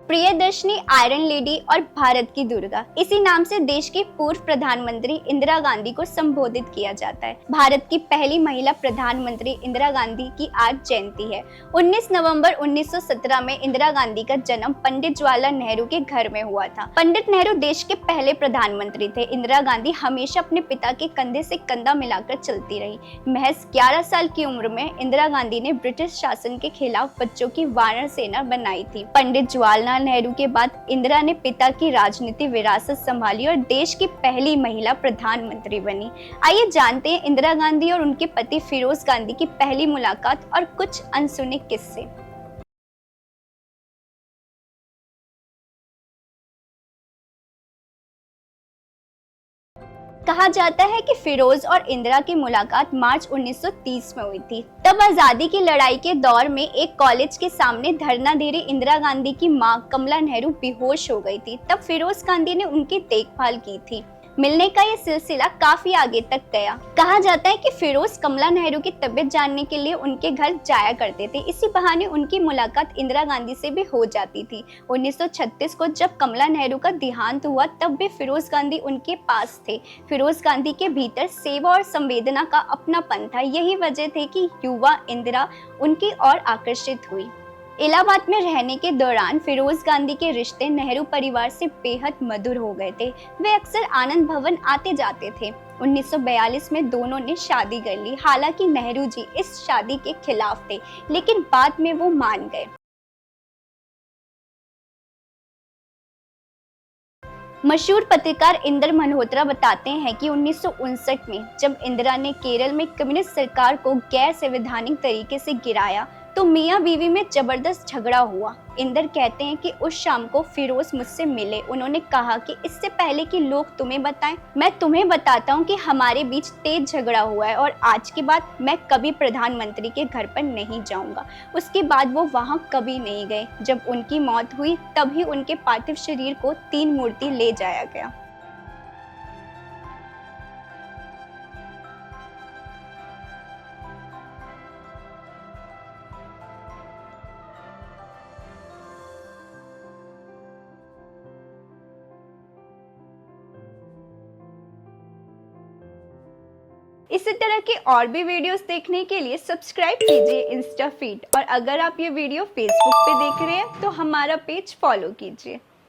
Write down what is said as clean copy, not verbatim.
Priyadarshini, iron lady और भारत की दुर्गा, इसी नाम से देश की पूर्व प्रधानमंत्री इंदिरा गांधी को संबोधित किया जाता है। भारत की पहली महिला प्रधानमंत्री इंदिरा गांधी की आज जयंती है। 19 नवंबर 1917 में इंदिरा गांधी का जन्म पंडित जवाहरलाल नेहरू के घर में हुआ था। पंडित नेहरू देश के पहले प्रधानमंत्री थे। इंदिरा गांधी हमेशा अपने पिता के कंधे से कंधा मिलाकर चलती रही। महज 11 साल की उम्र में इंदिरा गांधी ने ब्रिटिश शासन के खिलाफ बच्चों की वानर सेना बनाई थी। पंडित जवाहरलाल नेहरू के बाद इंदिरा ने पिता की राजनीतिक विरासत संभाली और देश की पहली महिला प्रधानमंत्री बनी। आइए जानते हैं इंदिरा गांधी और उनके पति फिरोज गांधी की पहली मुलाकात और कुछ अनसुने किस्से। कहा जाता है कि फिरोज और इंदिरा की मुलाकात मार्च 1930 में हुई थी। तब आजादी की लड़ाई के दौर में एक कॉलेज के सामने धरना दे रही इंदिरा गांधी की मां कमला नेहरू बेहोश हो गई थी। तब फिरोज गांधी ने उनकी देखभाल की थी। मिलने का ये सिलसिला काफी आगे तक गया। कहा जाता है कि फिरोज कमला नेहरू की तबीयत जानने के लिए उनके घर जाया करते थे। इसी बहाने उनकी मुलाकात इंदिरा गांधी से भी हो जाती थी। 1936 को जब कमला नेहरू का देहांत हुआ तब भी फिरोज गांधी उनके पास थे। फिरोज गांधी के भीतर सेवा और संवेदना का अपनापन था। यही वजह थी कि युवा इंदिरा उनकी ओर आकर्षित हुई। इलाहाबाद में रहने के दौरान फिरोज गांधी के रिश्ते नेहरू परिवार से बेहद मधुर हो गए थे। वे अक्सर आनंद भवन आते जाते थे। 1942 में दोनों ने शादी कर ली। हालांकि नेहरू जी इस शादी के खिलाफ थे, लेकिन बाद में वो मान गए। मशहूर पत्रकार इंदर मल्होत्रा बताते हैं कि 1959 में जब इंदिरा ने केरल में कम्युनिस्ट सरकार को गैर संवैधानिक तरीके से गिराया तो मियां बीवी में जबरदस्त झगड़ा हुआ। इंदर कहते हैं कि उस शाम को फिरोज मुझसे मिले। उन्होंने कहा कि इससे पहले कि लोग तुम्हें बताएं, मैं तुम्हें बताता हूं कि हमारे बीच तेज झगड़ा हुआ है और आज के बाद मैं कभी प्रधानमंत्री के घर पर नहीं जाऊंगा। उसके बाद वो वहां कभी नहीं गए। जब उनकी मौत हुई तभी उनके पार्थिव शरीर को 3 मूर्ति ले जाया गया। इसी तरह के और भी वीडियोस देखने के लिए सब्सक्राइब कीजिए इंस्टा फीड, और अगर आप ये वीडियो फेसबुक पे देख रहे हैं तो हमारा पेज फॉलो कीजिए।